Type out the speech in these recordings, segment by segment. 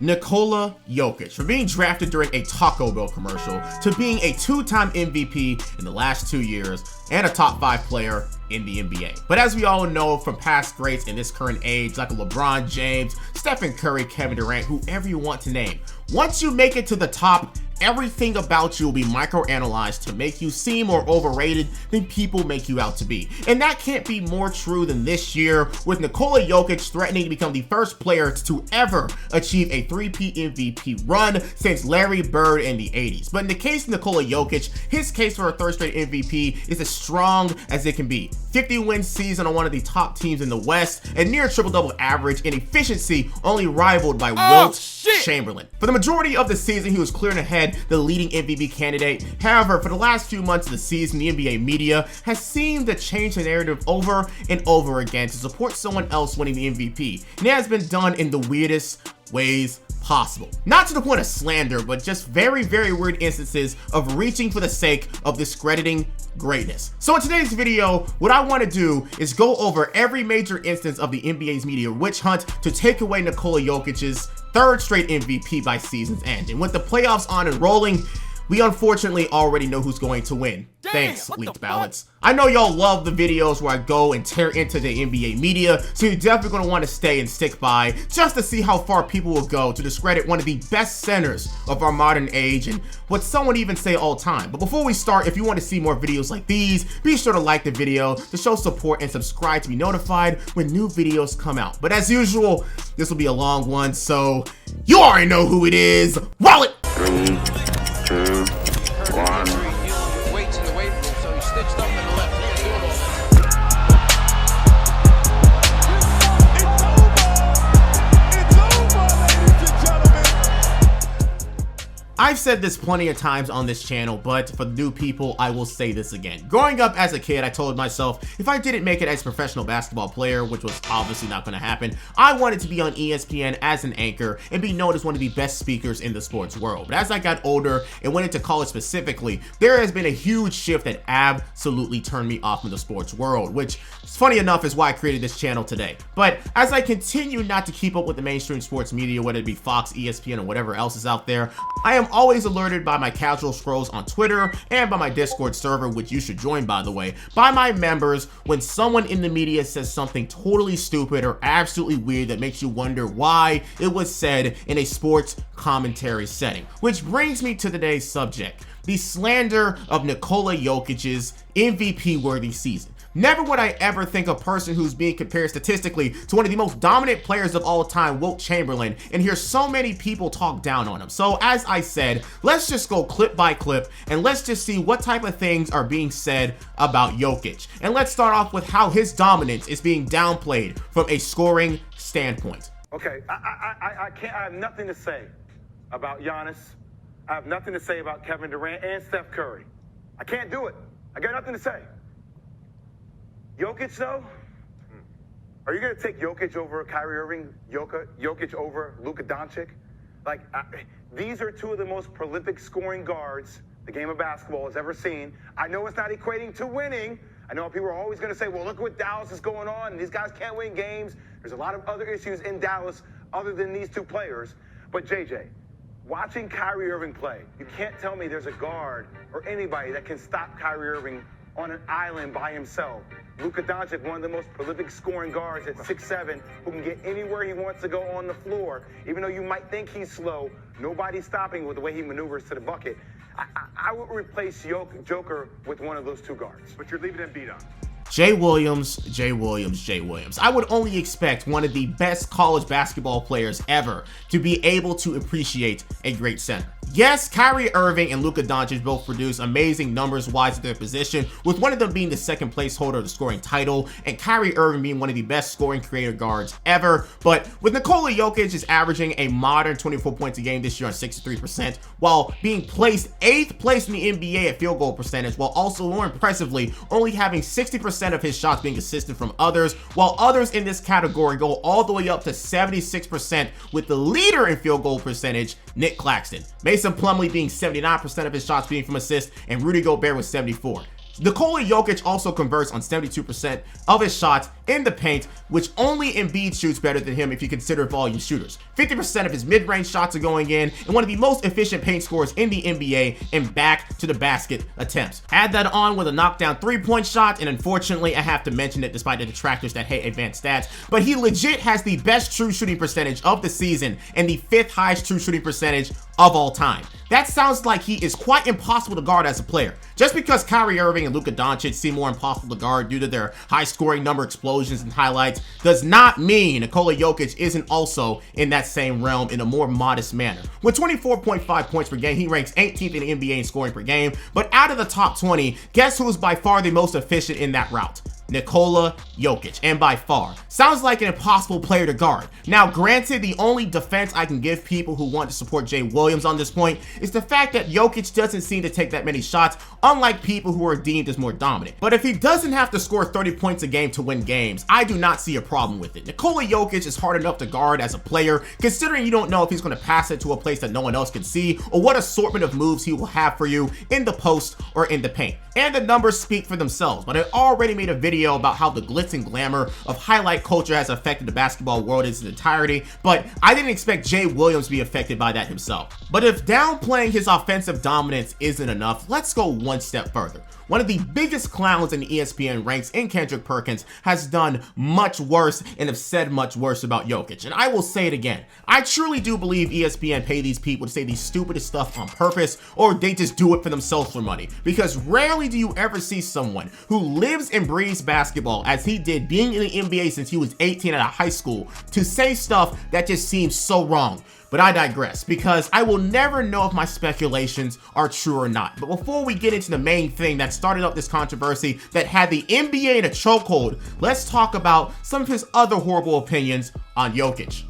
Nikola Jokic, from being drafted during a Taco Bell commercial to being a two-time MVP in the last 2 years and a top 5 player in the NBA. But as we all know from past greats in this current age, like a LeBron James, Stephen Curry, Kevin Durant, whoever you want to name, once you make it to the top, everything about you will be microanalyzed to make you seem more overrated than people make you out to be. And that can't be more true than this year, with Nikola Jokic threatening to become the first player to ever achieve a three-peat MVP run since Larry Bird in the 80s. But in the case of Nikola Jokic, his case for a third straight MVP is as strong as it can be. 50-win season on one of the top teams in the West, and near triple-double average in efficiency, only rivaled by Wilt Chamberlain. For the majority of the season, he was clearing ahead the leading MVP candidate. However, for the last few months of the season, the NBA media has seemed to change the narrative over and over again to support someone else winning the MVP. And it has been done in the weirdest ways possible. Not to the point of slander, but just very, very weird instances of reaching for the sake of discrediting greatness. So in today's video, what I want to do is go over every major instance of the NBA's media witch hunt to take away Nikola Jokic's third straight MVP by season's end. And with the playoffs on and rolling, we unfortunately already know who's going to win. Thanks, leaked ballots. I know y'all love the videos where I go and tear into the NBA media, so you're definitely going to want to stay and stick by just to see how far people will go to discredit one of the best centers of our modern age and what someone even say all time. But before we start, if you want to see more videos like these, be sure to like the video to show support and subscribe to be notified when new videos come out. But as usual, this will be a long one, so you already know who it is. Roll it! 3, 2, 1. I've said this plenty of times on this channel, but for the new people, I will say this again. Growing up as a kid, I told myself if I didn't make it as a professional basketball player, which was obviously not going to happen, I wanted to be on ESPN as an anchor and be known as one of the best speakers in the sports world. But as I got older and went into college specifically, there has been a huge shift that absolutely turned me off from the sports world, which, funny enough, is why I created this channel today. But as I continue not to keep up with the mainstream sports media, whether it be Fox, ESPN, or whatever else is out there, I am always alerted by my casual scrolls on Twitter and by my Discord server, which you should join, by the way, by my members when someone in the media says something totally stupid or absolutely weird that makes you wonder why it was said in a sports commentary setting. Which brings me to today's subject, the slander of Nikola Jokic's MVP-worthy season. Never would I ever think a person who's being compared statistically to one of the most dominant players of all time, Wilt Chamberlain, and hear so many people talk down on him. So as I said, let's just go clip by clip and let's just see what type of things are being said about Jokic. And let's start off with how his dominance is being downplayed from a scoring standpoint. Okay, I can't. I have nothing to say about Giannis. I have nothing to say about Kevin Durant and Steph Curry. I can't do it. I got nothing to say. Jokic, though? Are you going to take Jokic over Kyrie Irving, Jokic over Luka Doncic? Like, these are two of the most prolific scoring guards the game of basketball has ever seen. I know it's not equating to winning. I know people are always going to say, well, look what Dallas is going on, and these guys can't win games. There's a lot of other issues in Dallas other than these two players. But, JJ, watching Kyrie Irving play, you can't tell me there's a guard or anybody that can stop Kyrie Irving on an island by himself. Luka Doncic, one of the most prolific scoring guards at 6'7", who can get anywhere he wants to go on the floor. Even though you might think he's slow, nobody's stopping with the way he maneuvers to the bucket. I would replace Joker with one of those two guards. But you're leaving Embiid on. Jay Williams, Jay Williams, Jay Williams. I would only expect one of the best college basketball players ever to be able to appreciate a great center. Yes, Kyrie Irving and Luka Doncic both produce amazing numbers-wise at their position, with one of them being the second place holder of the scoring title, and Kyrie Irving being one of the best scoring creator guards ever. But with Nikola Jokic is averaging a modern 24 points a game this year on 63%, while being placed 8th place in the NBA at field goal percentage, while also more impressively only having 60% of his shots being assisted from others, while others in this category go all the way up to 76%, with the leader in field goal percentage, Nick Claxton. Mason Plumlee being 79% of his shots being from assists, and Rudy Gobert with 74. Nikola Jokic also converts on 72% of his shots in the paint, which only Embiid shoots better than him if you consider volume shooters. 50% of his mid-range shots are going in, and one of the most efficient paint scorers in the NBA in back to the basket attempts. Add that on with a knockdown three-point shot, and unfortunately I have to mention it despite the detractors that hate advanced stats, but he legit has the best true shooting percentage of the season and the 5th highest true shooting percentage of all time. That sounds like he is quite impossible to guard as a player. Just because Kyrie Irving and Luka Doncic seem more impossible to guard due to their high scoring number explosions and highlights does not mean Nikola Jokic isn't also in that same realm in a more modest manner. With 24.5 points per game, he ranks 18th in the NBA in scoring per game, but out of the top 20, guess who's by far the most efficient in that route? Nikola Jokic, and by far. Sounds like an impossible player to guard. Now, granted, the only defense I can give people who want to support Jay Williams on this point is the fact that Jokic doesn't seem to take that many shots, unlike people who are deemed as more dominant. But if he doesn't have to score 30 points a game to win games, I do not see a problem with it. Nikola Jokic is hard enough to guard as a player, considering you don't know if he's going to pass it to a place that no one else can see, or what assortment of moves he will have for you in the post or in the paint. And the numbers speak for themselves, but I already made a video about how the glitz and glamour of highlight culture has affected the basketball world in its entirety, but I didn't expect Jay Williams to be affected by that himself. But if downplaying his offensive dominance isn't enough, let's go one step further. One of the biggest clowns in the ESPN ranks in Kendrick Perkins has done much worse and have said much worse about Jokic. And I will say it again. I truly do believe ESPN pay these people to say the stupidest stuff on purpose, or they just do it for themselves for money. Because rarely do you ever see someone who lives and breathes basketball as he did, being in the NBA since he was 18 out of high school, to say stuff that just seems so wrong. But I digress, because I will never know if my speculations are true or not. But before we get into the main thing that started up this controversy that had the NBA in a chokehold, let's talk about some of his other horrible opinions on Jokic.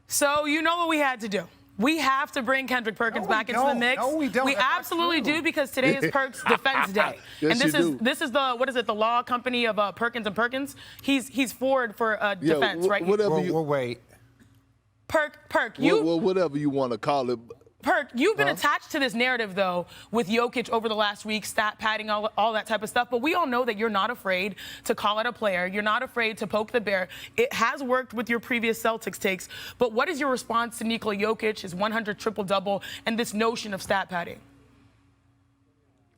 So you know what we had to do. We have to bring Kendrick Perkins back into the mix. No, we don't. We absolutely do, because today is Perk's Defense Day. Yes, and this is the, what is it, the law company of Perkins and Perkins? He's forward for defense, right? Whatever you wait. Perk, you whatever you want to call it. Perk, you've been attached to this narrative, though, with Jokic over the last week, stat padding, all that type of stuff. But we all know that you're not afraid to call out a player. You're not afraid to poke the bear. It has worked with your previous Celtics takes. But what is your response to Nikola Jokic, his 100 triple-double, and this notion of stat padding?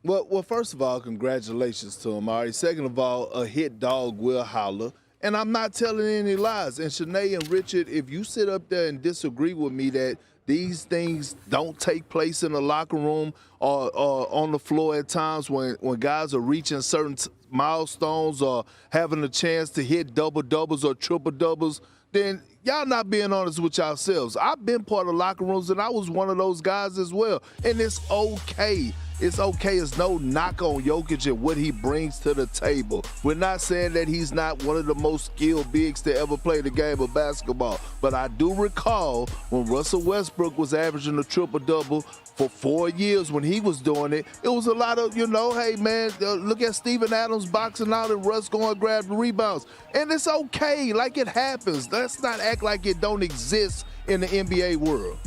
Well, first of all, congratulations to him, Ari. Second of all, a hit dog will holler. And I'm not telling any lies. And Shanae and Richard, if you sit up there and disagree with me that these things don't take place in the locker room or on the floor at times when guys are reaching certain milestones or having a chance to hit double-doubles or triple-doubles, then y'all not being honest with yourselves. I've been part of locker rooms, and I was one of those guys as well. And it's okay. It's okay. It's no knock on Jokic and what he brings to the table. We're not saying that he's not one of the most skilled bigs to ever play the game of basketball. But I do recall when Russell Westbrook was averaging a triple-double for 4 years when he was doing it, it was a lot of, hey, man, look at Steven Adams boxing out and Russ going to grab the rebounds. And it's okay. Like, it happens. Let's not act like it don't exist in the NBA world.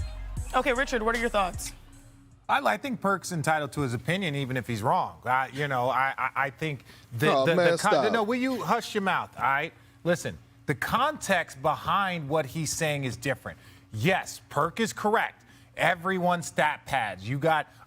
Okay, Richard, what are your thoughts? I think Perk's entitled to his opinion, even if he's wrong. I think will you hush your mouth? All right, listen. The context behind what he's saying is different. Yes, Perk is correct. Everyone stat pads.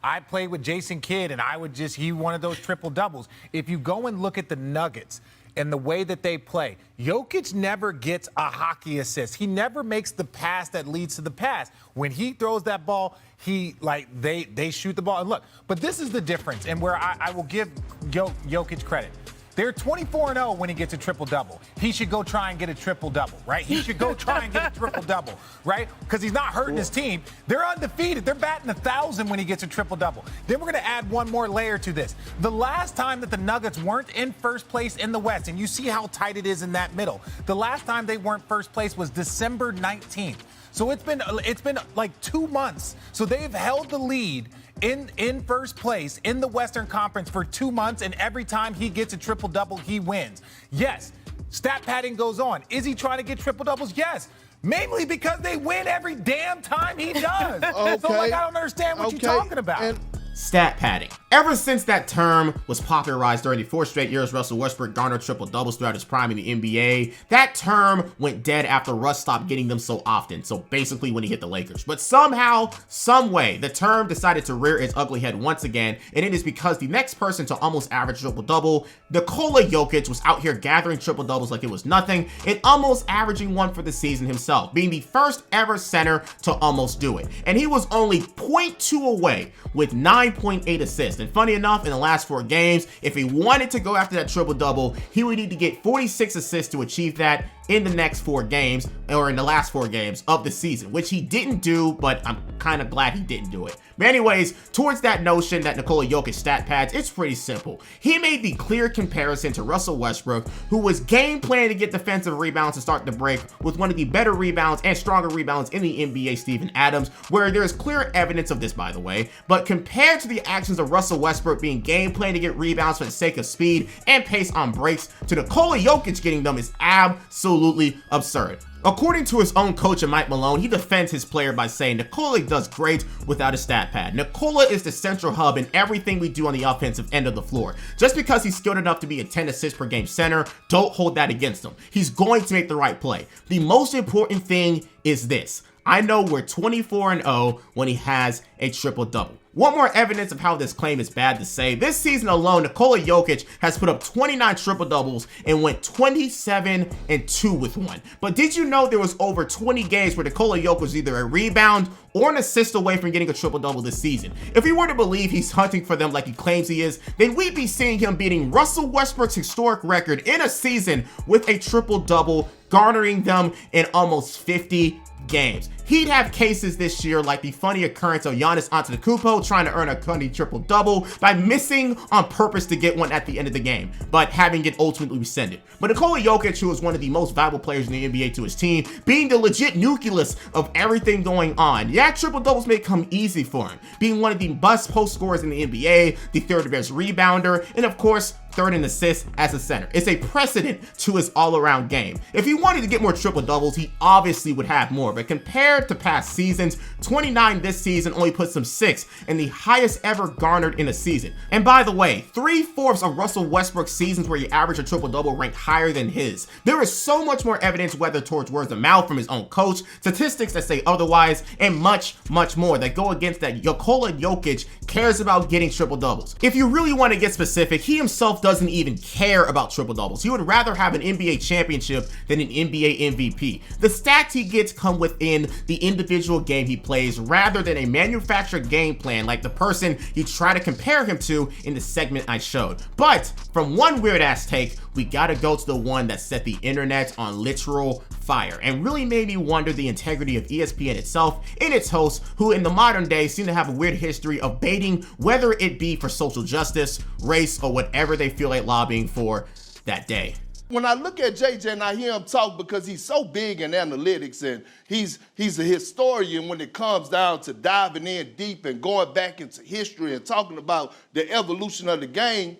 I played with Jason Kidd, and he one of those triple doubles. If you go and look at the Nuggets and the way that they play, Jokic never gets a hockey assist. He never makes the pass that leads to the pass. When he throws that ball, they shoot the ball. And look, but this is the difference, and where I will give Jokic credit. They're 24-0 when he gets a triple-double. He should go try and get a triple-double, right? He should go try and get a triple-double, right? Because he's not hurting his team. They're undefeated. They're batting 1,000 when he gets a triple-double. Then we're going to add one more layer to this. The last time that the Nuggets weren't in first place in the West, and you see how tight it is in that middle, the last time they weren't first place was December 19th. So it's been like 2 months. So they've held the lead in first place in the Western Conference for 2 months, and every time he gets a triple-double, he wins. Yes, stat padding goes on. Is he trying to get triple-doubles? Yes. Mainly because they win every damn time he does. Okay. So, I don't understand what you're talking about. Stat padding. Ever since that term was popularized during the 4 straight years Russell Westbrook garnered triple-doubles throughout his prime in the NBA, that term went dead after Russ stopped getting them so often, so basically when he hit the Lakers. But somehow, someway, the term decided to rear its ugly head once again, and it is because the next person to almost average triple-double, Nikola Jokic, was out here gathering triple-doubles like it was nothing, and almost averaging one for the season himself, being the first ever center to almost do it. And he was only 0.2 away with 9.8 assists. And funny enough, in the last 4 games, if he wanted to go after that triple-double, he would need to get 46 assists to achieve that in the next 4 games, or in the last 4 games of the season, which he didn't do, but I'm kind of glad he didn't do it. But anyways, towards that notion that Nikola Jokic stat pads, it's pretty simple. He made the clear comparison to Russell Westbrook, who was game planning to get defensive rebounds to start the break with one of the better rebounds and stronger rebounds in the NBA, Steven Adams, where there is clear evidence of this, by the way. But compared to the actions of Russell Westbrook being game planning to get rebounds for the sake of speed and pace on breaks, to Nikola Jokic getting them is absolutely absurd. According to his own coach, Mike Malone, he defends his player by saying Nikola does great without a stat pad. Nikola is the central hub in everything we do on the offensive end of the floor. Just because he's skilled enough to be a 10 assists per game center, don't hold that against him. He's going to make the right play. The most important thing is this. I know we're 24-0 when he has a triple-double. One more evidence of how this claim is bad to say. This season alone, Nikola Jokic has put up 29 triple-doubles and went 27-2 with one. But did you know there was over 20 games where Nikola Jokic was either a rebound or an assist away from getting a triple-double this season? If we were to believe he's hunting for them like he claims he is, then we'd be seeing him beating Russell Westbrook's historic record in a season with a triple-double, garnering them in almost 50 games. He'd have cases this year like the funny occurrence of Giannis Antetokounmpo trying to earn a funny triple-double by missing on purpose to get one at the end of the game, but having it ultimately rescinded. But Nikola Jokic, who is one of the most valuable players in the NBA to his team, being the legit nucleus of everything going on, yeah, triple-doubles may come easy for him, being one of the best post scorers in the NBA, the 3rd best rebounder, and of course, 3rd in assists as a center. It's a precedent to his all-around game. If he wanted to get more triple-doubles, he obviously would have more, but compared to past seasons, 29 this season only puts him 6th and the highest ever garnered in a season. And by the way, 3/4 of Russell Westbrook's seasons where he averaged a triple-double ranked higher than his. There is so much more evidence, whether towards words of mouth from his own coach, statistics that say otherwise, and much more that go against that Nikola Jokic cares about getting triple-doubles. If you really want to get specific, he himself doesn't even care about triple-doubles. He would rather have an NBA championship than an NBA MVP. The stats he gets come within the individual game he plays rather than a manufactured game plan like the person you try to compare him to in the segment I showed. But from one weird ass take, we gotta go to the one that set the internet on literal fire and really made me wonder the integrity of ESPN itself and its hosts, who in the modern day seem to have a weird history of baiting, whether it be for social justice, race, or whatever they feel like lobbying for that day. When I look at JJ and I hear him talk, because he's so big in analytics and he's a historian when it comes down to diving in deep and going back into history and talking about the evolution of the game,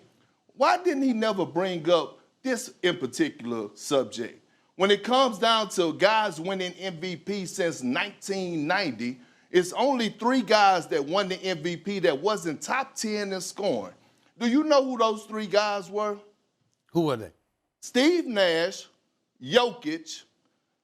why didn't he never bring up this in particular subject? When it comes down to guys winning MVP since 1990, it's only 3 guys that won the MVP that wasn't top 10 in scoring. Do you know who those 3 guys were? Who were they? Steve Nash, Jokic,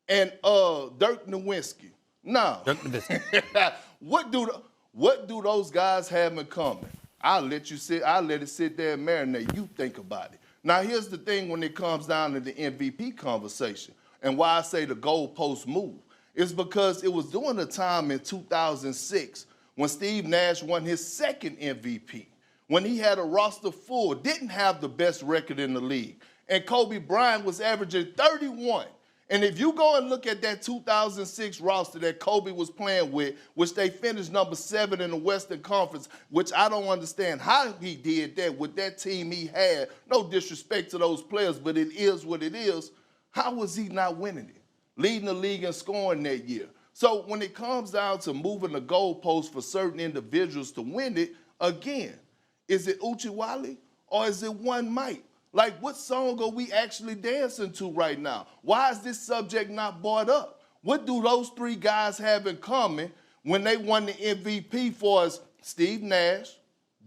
and Dirk Nowitzki. Now, Dirk Nowitzki. what do those guys have in common? I'll let it sit there and marinate. You think about it. Now, here's the thing when it comes down to the MVP conversation and why I say the goalpost move. It's because it was during the time in 2006 when Steve Nash won his 2nd MVP, when he had a roster full, didn't have the best record in the league. And Kobe Bryant was averaging 31. And if you go and look at that 2006 roster that Kobe was playing with, which they finished number 7 in the Western Conference, which I don't understand how he did that with that team he had. No disrespect to those players, but it is what it is. How was he not winning it? Leading the league in scoring that year. So when it comes down to moving the goalposts for certain individuals to win it, again, is it Uchiwali or is it one Mike? Like, what song are we actually dancing to right now? Why is this subject not brought up? What do those 3 guys have in common when they won the MVP for us? Steve Nash,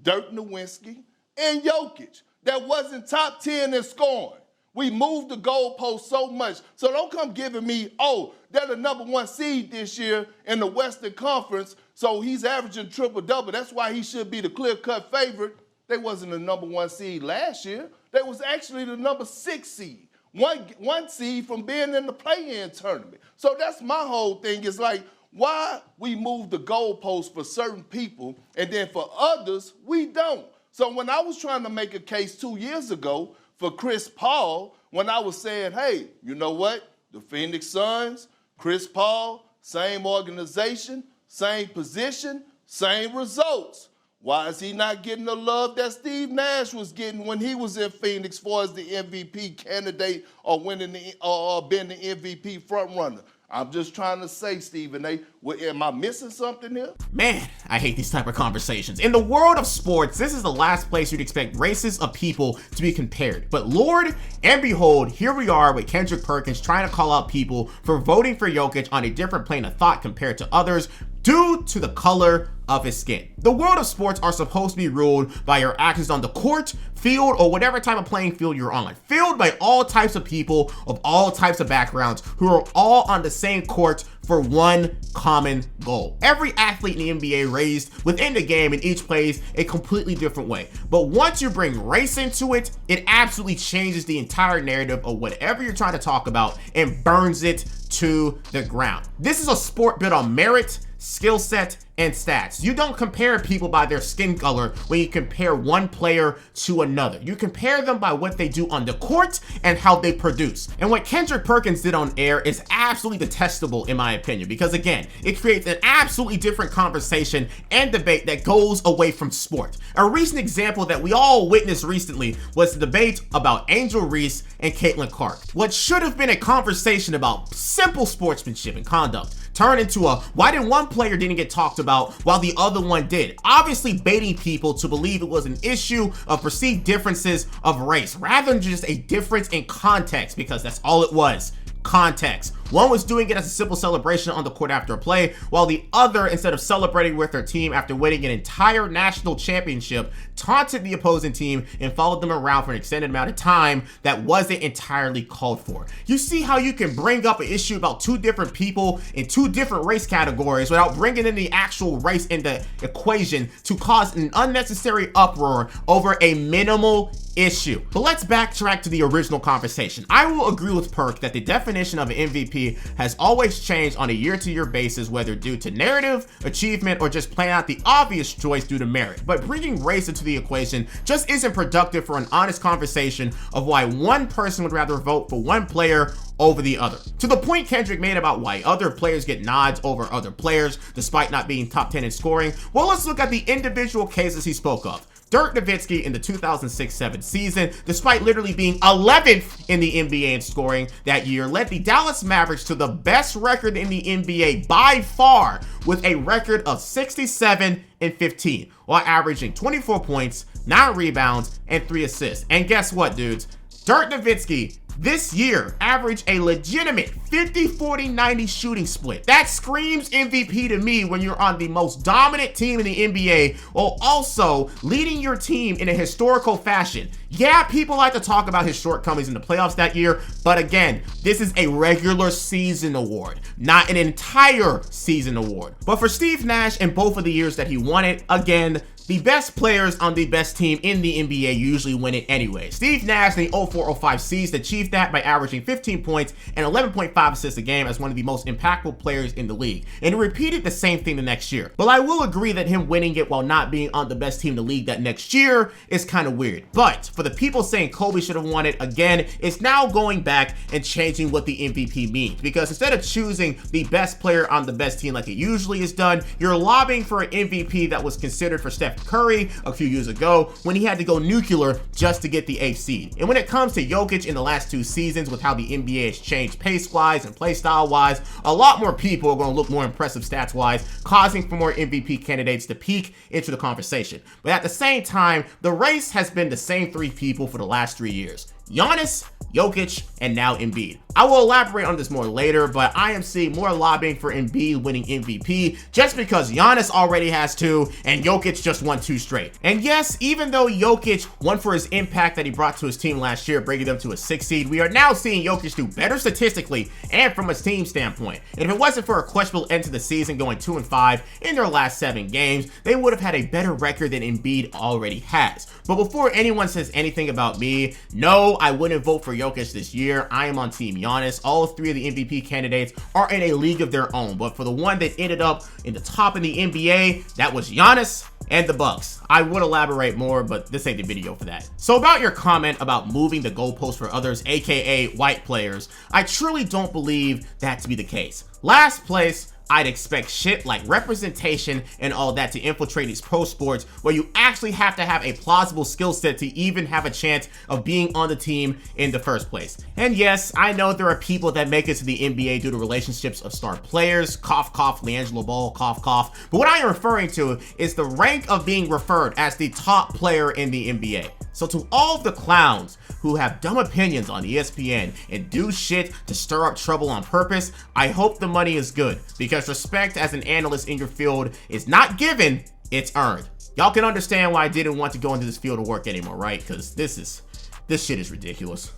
Dirk Nowitzki, and Jokic that wasn't top 10 in scoring. We moved the goalpost so much. So don't come giving me, oh, they're the number 1 seed this year in the Western Conference, so he's averaging triple-double. That's why he should be the clear-cut favorite. They wasn't the number 1 seed last year. They was actually the number 6 seed. One seed from being in the play-in tournament. So that's my whole thing. Is like, why we move the goalposts for certain people and then for others, we don't. So when I was trying to make a case 2 years ago for Chris Paul, when I was saying, hey, you know what? The Phoenix Suns, Chris Paul, same organization, same position, same results. Why is he not getting the love that Steve Nash was getting when he was in Phoenix for as the MVP candidate or winning being the MVP frontrunner? I'm just trying to say, Stephen A., am I missing something here? Man, I hate these type of conversations. In the world of sports, this is the last place you'd expect races of people to be compared. But Lord and behold, here we are with Kendrick Perkins trying to call out people for voting for Jokic on a different plane of thought compared to others due to the color of his skin. The world of sports are supposed to be ruled by your actions on the court, field, or whatever type of playing field you're on. Filled by all types of people of all types of backgrounds who are all on the same court for one common goal. Every athlete in the NBA raised within the game and each plays a completely different way. But once you bring race into it, it absolutely changes the entire narrative of whatever you're trying to talk about and burns it to the ground. This is a sport built on merit, skill set, and stats. You don't compare people by their skin color when you compare one player to another. You compare them by what they do on the court and how they produce. And what Kendrick Perkins did on air is absolutely detestable in my opinion, because again, it creates an absolutely different conversation and debate that goes away from sport. A recent example that we all witnessed recently was the debate about Angel Reese and Caitlin Clark. What should have been a conversation about simple sportsmanship and conduct turned into a why did one player didn't get talked about while the other one did, obviously baiting people to believe it was an issue of perceived differences of race rather than just a difference in context, because that's all it was. Context. One was doing it as a simple celebration on the court after a play, while the other, instead of celebrating with their team after winning an entire national championship, taunted the opposing team and followed them around for an extended amount of time that wasn't entirely called for. You see how you can bring up an issue about two different people in two different race categories without bringing in the actual race in the equation to cause an unnecessary uproar over a minimal issue. But let's backtrack to the original conversation. I will agree with Perk that the definition of an MVP has always changed on a year-to-year basis, whether due to narrative, achievement, or just playing out the obvious choice due to merit. But bringing race into the equation just isn't productive for an honest conversation of why one person would rather vote for one player over the other. To the point Kendrick made about why other players get nods over other players despite not being top 10 in scoring, well, let's look at the individual cases he spoke of. Dirk Nowitzki in the 2006-07 season, despite literally being 11th in the NBA in scoring that year, led the Dallas Mavericks to the best record in the NBA by far, with a record of 67-15, while averaging 24 points, 9 rebounds, and 3 assists. And guess what, dudes? Dirk Nowitzki this year averaged a legitimate 50-40-90 shooting split. That screams MVP to me when you're on the most dominant team in the NBA while also leading your team in a historical fashion. Yeah, people like to talk about his shortcomings in the playoffs that year, but again, this is a regular season award, not an entire season award. But for Steve Nash in both of the years that he won it, again, the best players on the best team in the NBA usually win it anyway. Steve Nash in the 04-05 season achieved that by averaging 15 points and 11.5 assists a game as one of the most impactful players in the league. And he repeated the same thing the next year. But I will agree that him winning it while not being on the best team in the league that next year is kind of weird. But for the people saying Kobe should have won it, again, it's now going back and changing what the MVP means. Because instead of choosing the best player on the best team like it usually is done, you're lobbying for an MVP that was considered for Steph Curry a few years ago when he had to go nuclear just to get the 8th seed. And when it comes to Jokic in the last 2 seasons, with how the NBA has changed pace-wise and playstyle-wise, a lot more people are going to look more impressive stats-wise, causing for more MVP candidates to peak into the conversation. But at the same time, the race has been the same 3 people for the last 3 years. Giannis, Jokic, and now Embiid. I will elaborate on this more later, but I am seeing more lobbying for Embiid winning MVP just because Giannis already has 2 and Jokic just won 2 straight. And yes, even though Jokic won for his impact that he brought to his team last year, bringing them to a 6 seed, we are now seeing Jokic do better statistically and from a team standpoint. And if it wasn't for a questionable end to the season going 2-5 in their last 7 games, they would have had a better record than Embiid already has. But before anyone says anything about me, no, I wouldn't vote for Jokic this year. I am on team Giannis. All 3 of the MVP candidates are in a league of their own, but for the one that ended up in the top in the NBA, that was Giannis and the Bucks. I would elaborate more, but this ain't the video for that. So about your comment about moving the goalposts for others, aka white players, I truly don't believe that to be the case. Last place, I'd expect shit like representation and all that to infiltrate these pro sports where you actually have to have a plausible skill set to even have a chance of being on the team in the first place. And yes, I know there are people that make it to the NBA due to relationships of star players, cough cough, LiAngelo Ball, cough cough, but what I am referring to is the rank of being referred as the top player in the NBA. So to all of the clowns who have dumb opinions on ESPN and do shit to stir up trouble on purpose, I hope the money is good, because respect as an analyst in your field is not given, it's earned. Y'all can understand why I didn't want to go into this field of work anymore, right? Because this shit is ridiculous.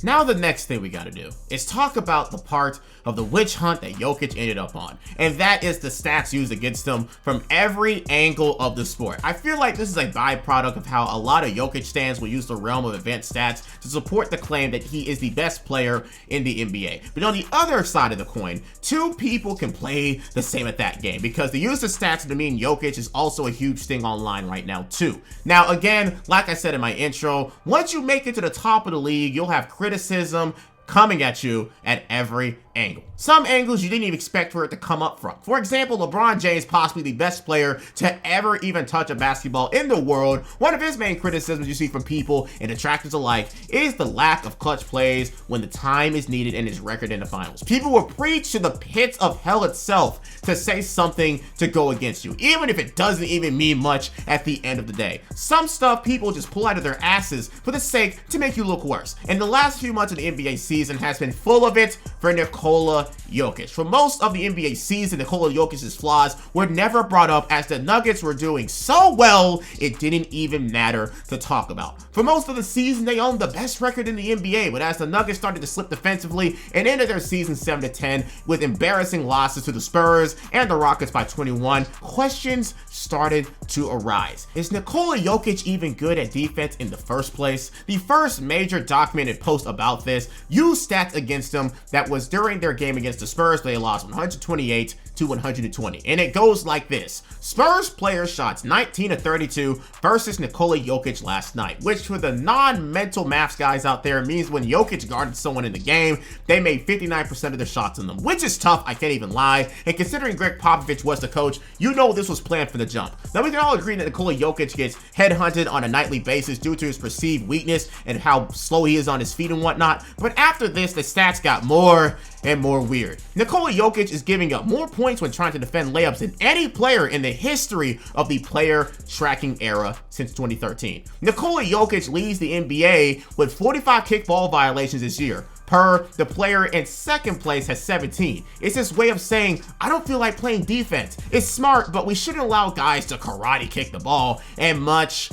Now the next thing we gotta do is talk about the part of the witch hunt that Jokic ended up on, and that is the stats used against him from every angle of the sport. I feel like this is a byproduct of how a lot of Jokic stans will use the realm of advanced stats to support the claim that he is the best player in the NBA. But on the other side of the coin, 2 people can play the same at that game, because the use of stats to demean Jokic is also a huge thing online right now too. Now again, like I said in my intro, once you make it to the top of the league, you'll have criticism coming at you at every angle. Some angles you didn't even expect for it to come up from. For example, LeBron James, possibly the best player to ever even touch a basketball in the world. One of his main criticisms you see from people and detractors alike is the lack of clutch plays when the time is needed in his record in the finals. People will preach to the pits of hell itself to say something to go against you, even if it doesn't even mean much at the end of the day. Some stuff people just pull out of their asses for the sake to make you look worse. And the last few months of the NBA season has been full of it for Nikola Jokic. For most of the NBA season, Nikola Jokic's flaws were never brought up, as the Nuggets were doing so well it didn't even matter to talk about. For most of the season, they owned the best record in the NBA, but as the Nuggets started to slip defensively and ended their season 7-10 with embarrassing losses to the Spurs and the Rockets by 21, questions started to arise. Is Nikola Jokic even good at defense in the first place? The first major documented post about this used stats against him that was during their game against the Spurs. They lost 128 to 120, and it goes like this. Spurs players shot 19 of 32 versus Nikola Jokic last night, which for the non-mental maths guys out there means when Jokic guarded someone in the game, they made 59% of their shots on them, which is tough, I can't even lie. And considering Greg Popovich was the coach, you know this was planned from the jump. Now we can all agree that Nikola Jokic gets headhunted on a nightly basis due to his perceived weakness and how slow he is on his feet and whatnot, but after this, the stats got more and more weird. Nikola Jokic is giving up more points when trying to defend layups than any player in the history of the player tracking era since 2013. Nikola Jokic leads the NBA with 45 kickball violations this year. The player in second place has 17. It's his way of saying, I don't feel like playing defense. It's smart, but we shouldn't allow guys to karate kick the ball, and much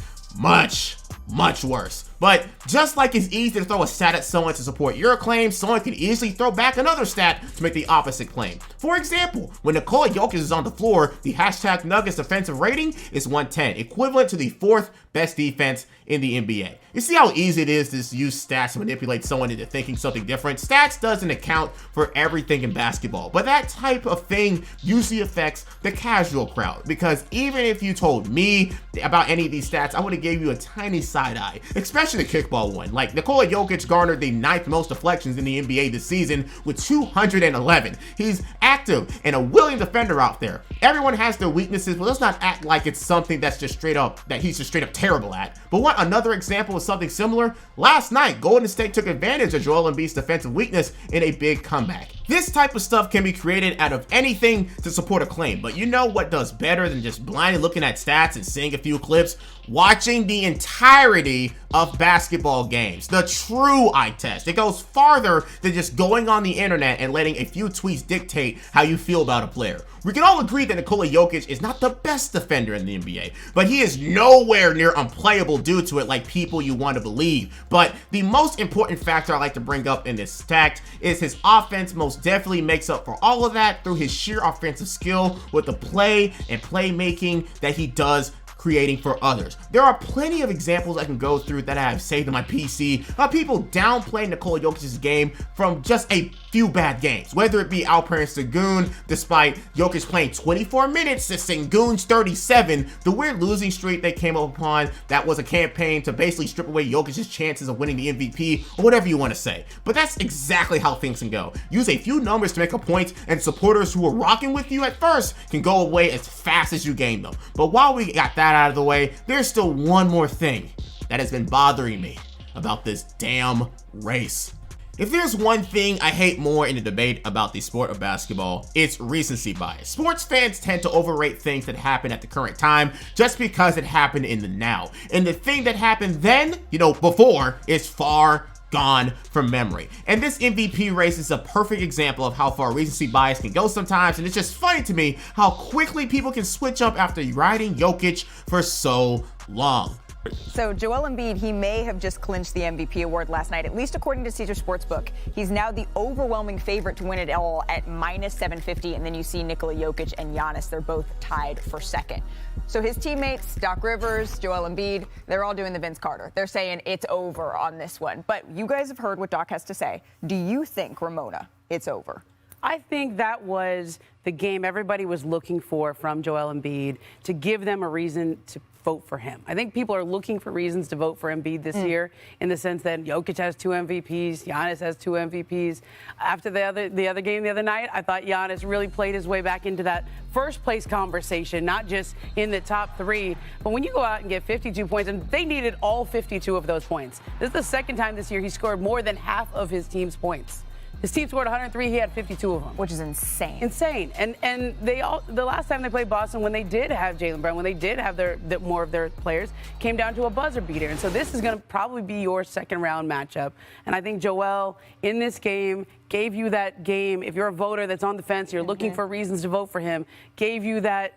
worse. But just like it's easy to throw a stat at someone to support your claim, someone can easily throw back another stat to make the opposite claim. For example, when Nikola Jokic is on the floor, the hashtag Nuggets defensive rating is 110, equivalent to the 4th best defense in the NBA. You see how easy it is to use stats to manipulate someone into thinking something different? Stats doesn't account for everything in basketball, but that type of thing usually affects the casual crowd, because even if you told me about any of these stats, I would have gave you a tiny side eye, especially the kickball one. Like, Nikola Jokic garnered the 9th most deflections in the NBA this season with 211. He's active and a willing defender out there. Everyone has their weaknesses, but let's not act like it's something that's just straight up, that he's just straight up terrible at. But want another example of something similar? Last night, Golden State took advantage of Joel Embiid's defensive weakness in a big comeback. This type of stuff can be created out of anything to support a claim, but you know what does better than just blindly looking at stats and seeing a few clips? Watching the entirety of basketball games. The true eye test. It goes farther than just going on the internet and letting a few tweets dictate how you feel about a player. We can all agree that Nikola Jokic is not the best defender in the NBA, but he is nowhere near unplayable due to it like people you want to believe. But the most important factor I like to bring up in this stack is his offense most definitely makes up for all of that through his sheer offensive skill with the play and playmaking that he does creating for others. There are plenty of examples I can go through that I have saved on my PC of people downplaying Nikola Jokic's game from just a few bad games, whether it be Alperen Sengun, despite Jokic playing 24 minutes to Sengun's 37, the weird losing streak they came up upon that was a campaign to basically strip away Jokic's chances of winning the MVP, or whatever you want to say. But that's exactly how things can go. Use a few numbers to make a point, and supporters who were rocking with you at first can go away as fast as you gain them. But while we got that out of the way, there's still one more thing that has been bothering me about this damn race. If there's one thing I hate more in the debate about the sport of basketball, it's recency bias. Sports fans tend to overrate things that happen at the current time just because it happened in the now. And the thing that happened then, before, is far gone from memory. And this MVP race is a perfect example of how far recency bias can go sometimes, and it's just funny to me how quickly people can switch up after riding Jokic for so long. So Joel Embiid, he may have just clinched the MVP award last night, at least according to Caesar Sportsbook. He's now the overwhelming favorite to win it all at -750, and then you see Nikola Jokic and Giannis, they're both tied for second. So his teammates, Doc Rivers, Joel Embiid, they're all doing the Vince Carter. They're saying it's over on this one. But you guys have heard what Doc has to say. Do you think, Ramona, it's over? I think that was the game everybody was looking for from Joel Embiid, to give them a reason to vote for him. I think people are looking for reasons to vote for Embiid this year, in the sense that Jokic has 2 MVPs, Giannis has 2 MVPs. After the other game the other night, I thought Giannis really played his way back into that first place conversation, not just in the top 3. But when you go out and get 52 points, and they needed all 52 of those points. This is the second time this year he scored more than half of his team's points. His team scored 103. He had 52 of them, which is insane. Insane. And the last time they played Boston, when they did have Jaylen Brown, when they did have more of their players, came down to a buzzer beater. And so this is going to probably be your second round matchup. And I think Joel in this game gave you that game. If you're a voter that's on the fence, you're looking for reasons to vote for him, gave you that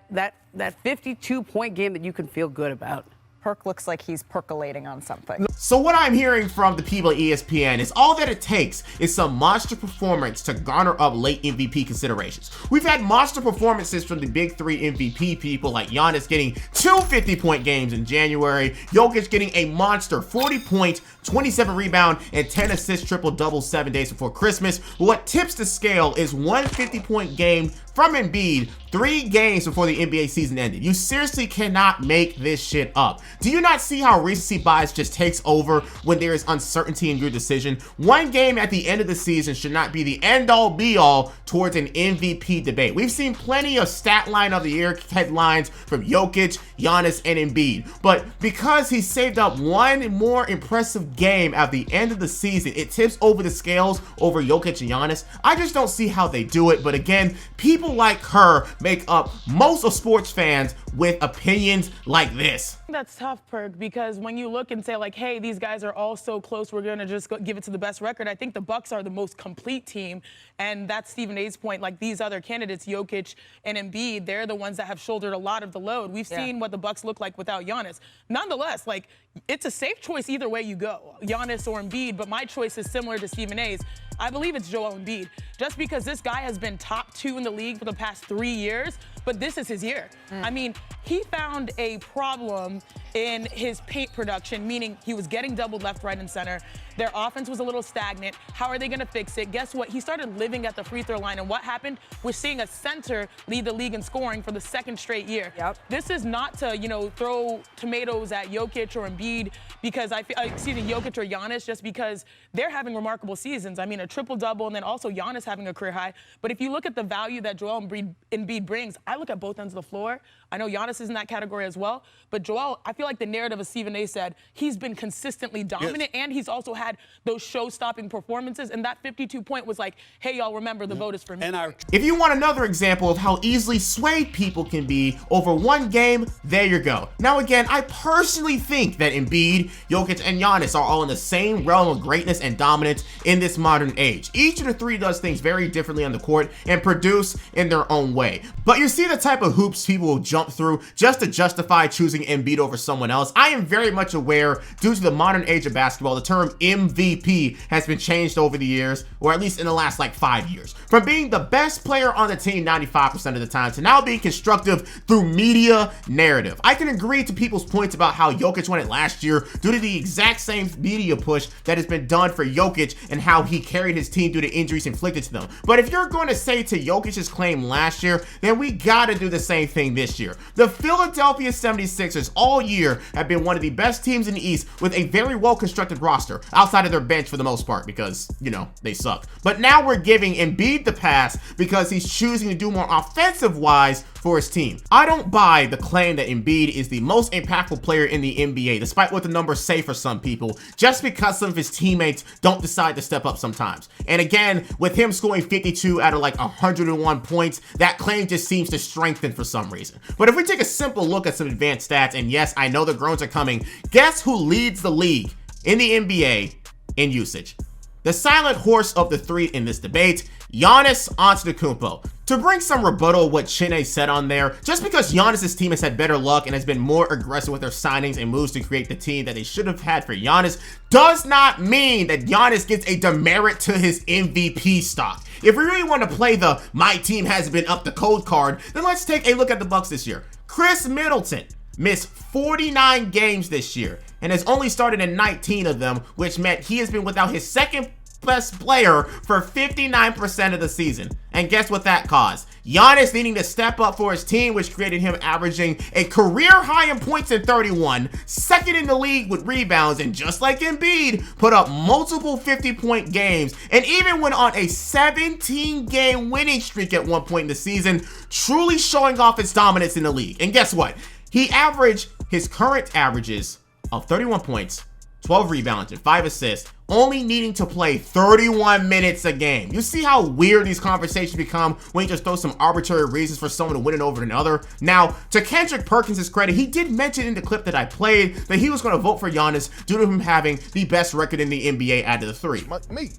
52-point game that you can feel good about. Perk looks like he's percolating on something. So what I'm hearing from the people at ESPN is all that it takes is some monster performance to garner up late MVP considerations. We've had monster performances from the big 3 MVP people, like Giannis getting 2 50-point games in January, Jokic getting a monster 40-point, 27 rebound, and 10 assist triple-double 7 days before Christmas. What tips the scale is one 50-point game from Embiid 3 games before the NBA season ended. You seriously cannot make this shit up. Do you not see how recency bias just takes over when there is uncertainty in your decision? One game at the end of the season should not be the end-all be-all towards an MVP debate. We've seen plenty of stat line of the year headlines from Jokic, Giannis, and Embiid, but because he saved up one more impressive game at the end of the season, it tips over the scales over Jokic and Giannis. I just don't see how they do it, but again, people like her make up most of sports fans with opinions like this. That's tough, Perk, because when you look and say, like, hey, these guys are all so close, we're going to just give it to the best record. I think the Bucks are the most complete team, and that's Stephen A's point. Like, these other candidates, Jokic and Embiid, they're the ones that have shouldered a lot of the load. We've seen what the Bucks look like without Giannis. Nonetheless, like, it's a safe choice either way you go, Giannis or Embiid, but my choice is similar to Stephen A's. I believe it's Joel Embiid, just because this guy has been top 2 in the league for the past 3 years, but this is his year. I mean, he found a problem in his paint production, meaning he was getting doubled left, right, and center. Their offense was a little stagnant. How are they going to fix it? Guess what? He started living at the free throw line, and what happened? We're seeing a center lead the league in scoring for the 2nd straight year. This is not to, throw tomatoes at Jokic or Embiid because Jokic or Giannis, just because they're having remarkable seasons. I mean, a triple-double, and then also Giannis having a career high. But if you look at the value that Joel Embiid brings, I look at both ends of the floor. I know Giannis Giannis is in that category as well. But Joel, I feel like the narrative, as Stephen A. said, he's been consistently dominant, and he's also had those show-stopping performances. And that 52-point was like, hey, y'all, remember, the vote is for me. If you want another example of how easily swayed people can be over one game, there you go. Now, again, I personally think that Embiid, Jokic, and Giannis are all in the same realm of greatness and dominance in this modern age. Each of the three does things very differently on the court and produce in their own way. But you see the type of hoops people will jump through just to justify choosing Embiid over someone else. I am very much aware, due to the modern age of basketball, the term MVP has been changed over the years, or at least in the last like 5 years. From being the best player on the team 95% of the time to now being constructive through media narrative. I can agree to people's points about how Jokic won it last year due to the exact same media push that has been done for Jokic and how he carried his team due to injuries inflicted to them. But if you're going to say to Jokic's claim last year, then we gotta do the same thing this year. The Philadelphia 76ers all year have been one of the best teams in the East with a very well-constructed roster, outside of their bench for the most part, because, you know, they suck. But now we're giving Embiid the pass because he's choosing to do more offensive-wise for his team. I don't buy the claim that Embiid is the most impactful player in the NBA, despite what the numbers say for some people, just because some of his teammates don't decide to step up sometimes. And again, with him scoring 52 out of like 101 points, that claim just seems to strengthen for some reason. But if we take a simple look at some advanced stats, and yes, I know the groans are coming, guess who leads the league in the NBA in usage? The silent horse of the three in this debate, Giannis Antetokounmpo. To bring some rebuttal of what Chiney said on there, just because Giannis' team has had better luck and has been more aggressive with their signings and moves to create the team that they should have had for Giannis, does not mean that Giannis gets a demerit to his MVP stock. If we really want to play the my team has been up the code card, then let's take a look at the Bucks this year. Chris Middleton missed 49 games this year and has only started in 19 of them, which meant he has been without his second best player for 59% of the season. And guess what that caused? Giannis needing to step up for his team, which created him averaging a career high in points in 31, second in the league with rebounds, and just like Embiid, put up multiple 50-point games, and even went on a 17-game winning streak at one point in the season, truly showing off his dominance in the league. And guess what? He averaged his current averages of 31 points, 12 rebounds, and 5 assists, only needing to play 31 minutes a game. You see how weird these conversations become when you just throw some arbitrary reasons for someone to win it over another? Now, to Kendrick Perkins' credit, he did mention in the clip that I played that he was going to vote for Giannis due to him having the best record in the NBA out of the three. Me.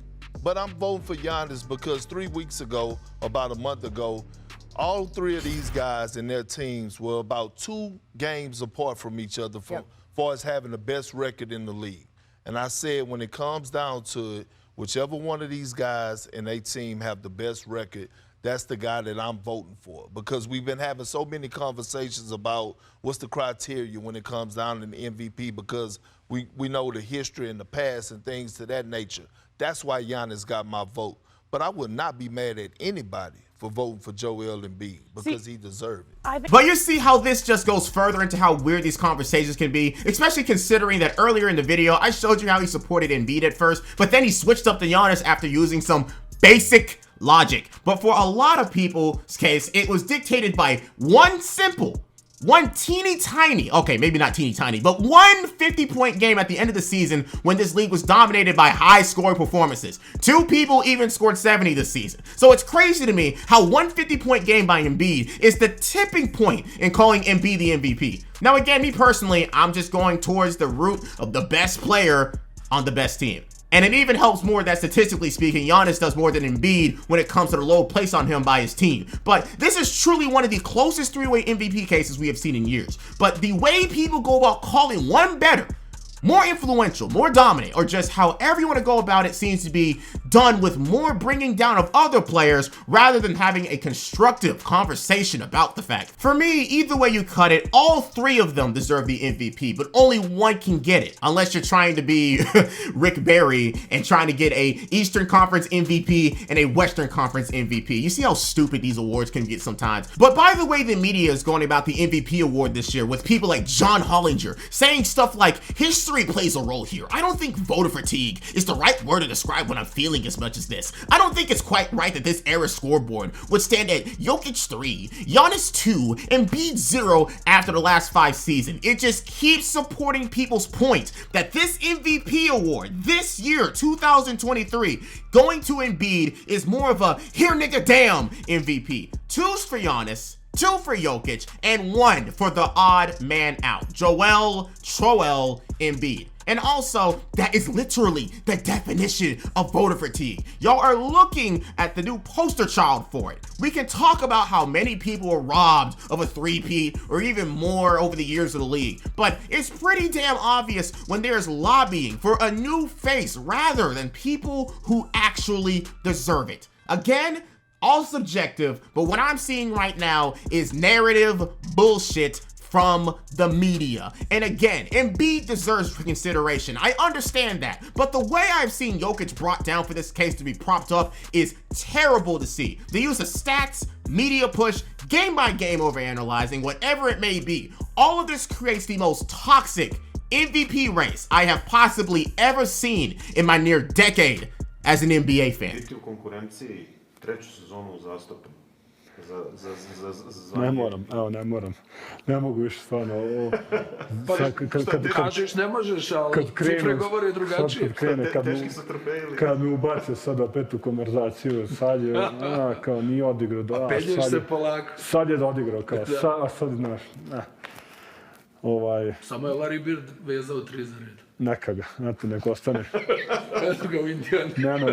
But I'm voting for Giannis because 3 weeks ago, about a month ago, all three of these guys and their teams were about 2 games apart from each other for far as having the best record in the league. And I said when it comes down to it, whichever one of these guys and their team have the best record, that's the guy that I'm voting for. Because we've been having so many conversations about what's the criteria when it comes down to the MVP, because we know the history and the past and things to that nature. That's why Giannis got my vote. But I would not be mad at anybody for voting for Joel Embiid because he deserved it. But you see how this just goes further into how weird these conversations can be, especially considering that earlier in the video, I showed you how he supported Embiid at first, but then he switched up to Giannis after using some basic logic. But for a lot of people's case, it was dictated by one teeny tiny, okay, maybe not teeny tiny, but one 50-point game at the end of the season when this league was dominated by high scoring performances. 2 people even scored 70 this season. So it's crazy to me how one 50-point game by Embiid is the tipping point in calling Embiid the MVP. Now again, me personally, I'm just going towards the route of the best player on the best team. And it even helps more that statistically speaking, Giannis does more than Embiid when it comes to the load placed on him by his team. But this is truly one of the closest 3-way MVP cases we have seen in years. But the way people go about calling one better, more influential, more dominant, or just however you want to go about it seems to be done with more bringing down of other players rather than having a constructive conversation about the fact. For me, either way you cut it, all 3 of them deserve the MVP, but only one can get it, unless you're trying to be Rick Barry and trying to get a Eastern Conference MVP and a Western Conference MVP. You see how stupid these awards can get sometimes. But by the way the media is going about the MVP award this year, with people like John Hollinger saying stuff like his history plays a role here. I don't think voter fatigue is the right word to describe what I'm feeling as much as this. I don't think it's quite right that this era scoreboard would stand at Jokic 3, Giannis 2, and Embiid 0 after the last 5 seasons. It just keeps supporting people's point that this MVP award this year, 2023, going to Embiid is more of a here nigga damn MVP. 2's for Giannis, 2 for Jokic, and 1 for the odd man out, Joel Embiid. And also, that is literally the definition of voter fatigue. Y'all are looking at the new poster child for it. We can talk about how many people were robbed of a 3-peat or even more over the years of the league, but it's pretty damn obvious when there's lobbying for a new face rather than people who actually deserve it. Again, all subjective, but what I'm seeing right now is narrative bullshit from the media. And again, Embiid deserves consideration. I understand that. But the way I've seen Jokic brought down for this case to be propped up is terrible to see. The use of stats, media push, game by game overanalyzing, whatever it may be. All of this creates the most toxic MVP race I have possibly ever seen in my near decade as an NBA fan. Ne moram, evo ne moram. Ne mogu više stvarno ovo. Kažeš ne možeš, ali cifre govore drugačije. Kad mi ubace sada opet u konverzaciju, sad je, kao nije odigrao. A penješ se polako. Sad je odigrao, kao, a sad znaš. Samo je Larry Bird vezao 3 za red. Neka ga, znate, neka ostane. Eto ga u Indijanu.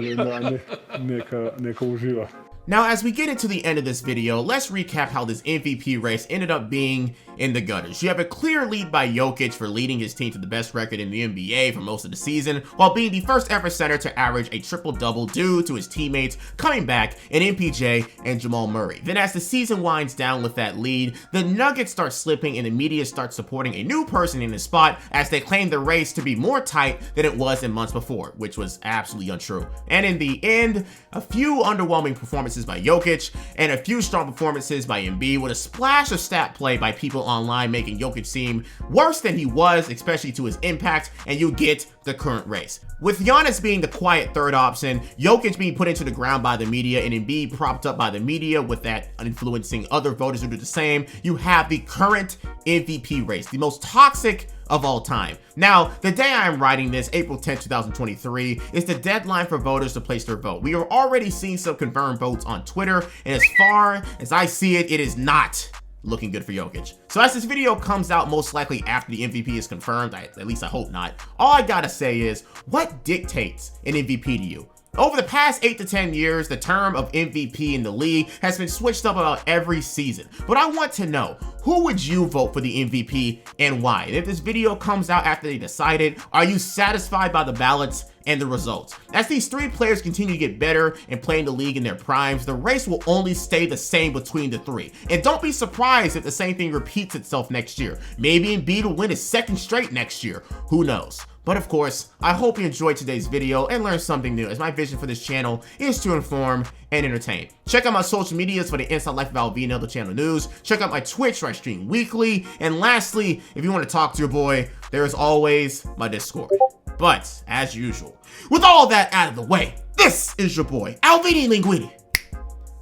Neka uživa. Now, as we get into the end of this video, let's recap how this MVP race ended up being in the gutters. You have a clear lead by Jokic for leading his team to the best record in the NBA for most of the season, while being the first ever center to average a triple-double due to his teammates coming back in MPJ and Jamal Murray. Then as the season winds down with that lead, the Nuggets start slipping and the media starts supporting a new person in his spot as they claim the race to be more tight than it was in months before, which was absolutely untrue. And in the end, a few underwhelming performances by Jokic and a few strong performances by Embiid with a splash of stat play by people online making Jokic seem worse than he was, especially to his impact, and you get the current race. With Giannis being the quiet third option, Jokic being put into the ground by the media, and Embiid propped up by the media with that influencing other voters who do the same, you have the current MVP race, the most toxic of all time. Now, the day I am writing this, April 10, 2023, is the deadline for voters to place their vote. We are already seeing some confirmed votes on Twitter, and as far as I see it, it is not looking good for Jokic. So as this video comes out most likely after the MVP is confirmed, at least I hope not, all I gotta say is, what dictates an MVP to you? Over the past 8 to 10 years, the term of MVP in the league has been switched up about every season. But I want to know, who would you vote for the MVP and why? And if this video comes out after they decided, are you satisfied by the ballots and the results? As these 3 players continue to get better and play in the league in their primes, the race will only stay the same between the 3. And don't be surprised if the same thing repeats itself next year. Maybe Embiid will win his 2nd straight next year. Who knows? But of course, I hope you enjoyed today's video and learned something new, as my vision for this channel is to inform and entertain. Check out my social medias for the inside life of Alvino, the channel news. Check out my Twitch where I stream weekly. And lastly, if you want to talk to your boy, there is always my Discord. But as usual, with all that out of the way, this is your boy, Alvini Linguini,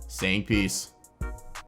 saying peace.